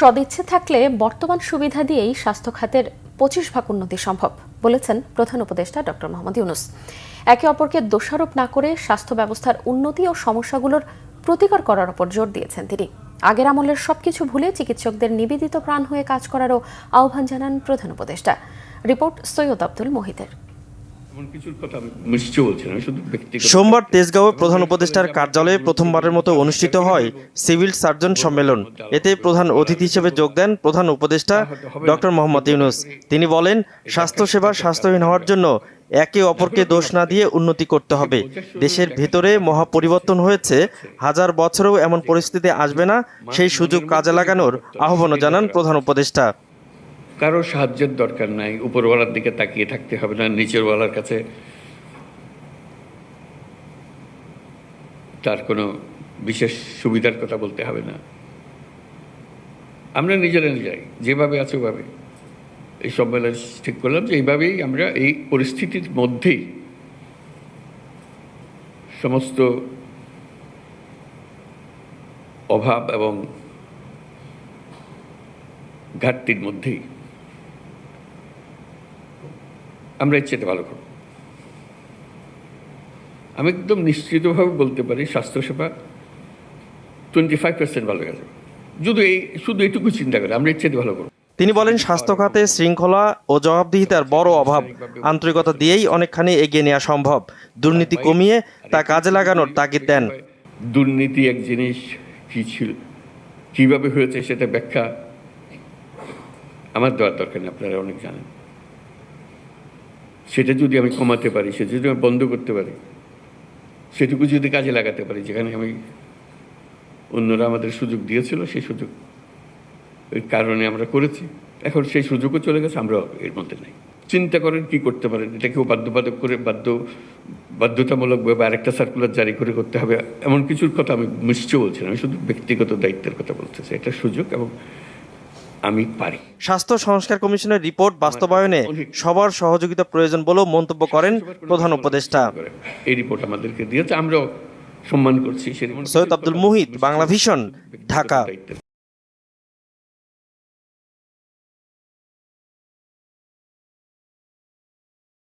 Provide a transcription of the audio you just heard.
সদিচ্ছা থাকলে বর্তমান সুবিধা দিয়েই স্বাস্থ্য খাতের 25 ভাগ উন্নতি সম্ভব বলেছেন প্রধান উপদেষ্টা ডক্টর মোহাম্মদ ইউনূস। একে অপরকে দোষারোপ না করে স্বাস্থ্য ব্যবস্থার উন্নতি ও সমস্যাগুলোর প্রতিকার করার উপর জোর দিয়েছেন তিনি। আগের আমলের সবকিছু ভুলে চিকিৎসকদের নিবেদিত প্রাণ হয়ে কাজ করারও আহ্বান জানান প্রধান উপদেষ্টা। রিপোর্ট সৈয়দ আব্দুল মোহিতের। সোমবার তেজগাঁওয়ে প্রধান উপদেষ্টার কার্যালয়ে প্রথমবারের মতো অনুষ্ঠিত হয় সিভিল সার্জন সম্মেলন। এতে প্রধান অতিথি হিসেবে যোগ দেন প্রধান উপদেষ্টা ডক্টর মোহাম্মদ ইউনূস। তিনি বলেন, স্বাস্থ্যসেবা স্বাস্থ্যহীন হওয়ার জন্য একে অপরকে দোষ না দিয়ে উন্নতি করতে হবে। দেশের ভেতরে মহা পরিবর্তন হয়েছে, হাজার বছরেও এমন পরিস্থিতি আসবে না, সেই সুযোগ কাজে লাগানোর আহ্বানও জানান প্রধান উপদেষ্টা। কারো সাহায্যের দরকার নাই, উপরওয়ালার দিকে তাকিয়ে থাকতে হবে না, নিচেরওয়ালার কাছে তার কোনো বিশেষ সুবিধার কথা বলতে হবে না। আমরা নিজেরাই যেভাবে আছে ওভাবে এই সম্মেলন ঠিক করলাম যে এইভাবেই আমরা এই পরিস্থিতির মধ্যেই সমস্ত অভাব এবং ঘাটতির মধ্যেই আমরা এর চেয়ে ভালো করব। আমি একদম নিশ্চিতভাবে বলতে পারি স্বাস্থ্যসেবা 25% ভালো গেছে। শুধু এইটুকু চিন্তা করে আমরা এর চেয়ে ভালো করব। তিনি বলেন, স্বাস্থ্য খাতে শৃঙ্খলা ও জবাবদিহিতার বড় অভাব, আন্তরিকতা দিয়েই অনেকখানি এগিয়ে নেওয়া সম্ভব। দুর্নীতি কমিয়ে তা কাজে লাগানোর তাগিদ দেন। দুর্নীতি এক জিনিস কি ছিল, কিভাবে হয়েছে সেটা ব্যাখ্যা আমার দেওয়ার দরকার নেই, আপনারা অনেক জানেন। সেটা যদি আমি কমাতে পারি, সেটা যদি আমি বন্ধ করতে পারি, সেটুকু যদি কাজে লাগাতে পারি, যেখানে আমি অন্যরা আমাদের সুযোগ দিয়েছিল সেই সুযোগ ওই কারণে আমরা করেছি, এখন সেই সুযোগও চলে গেছে, আমরা এর মধ্যে নাই। চিন্তা করেন কি করতে পারেন, এটাকেও বাধ্যবাধক করে বাধ্যতামূলকভাবে আরেকটা সার্কুলার জারি করে করতে হবে এমন কিছুর কথা আমি নিশ্চয় বলছি না। আমি শুধু ব্যক্তিগত দায়িত্বের কথা বলতেছি। এটা সুযোগ এবং আমি পারি। স্বাস্থ্য সংস্কার কমিশনের রিপোর্ট বাস্তবায়নে সবার সহযোগিতা প্রয়োজন বলেও মন্তব্য করেন প্রধান উপদেষ্টা। এই রিপোর্ট আমাদেরকে দিয়েছে, আমরাও সম্মান করছি। সৈয়দ আব্দুল মোহিত, বাংলা ভিশন, ঢাকা।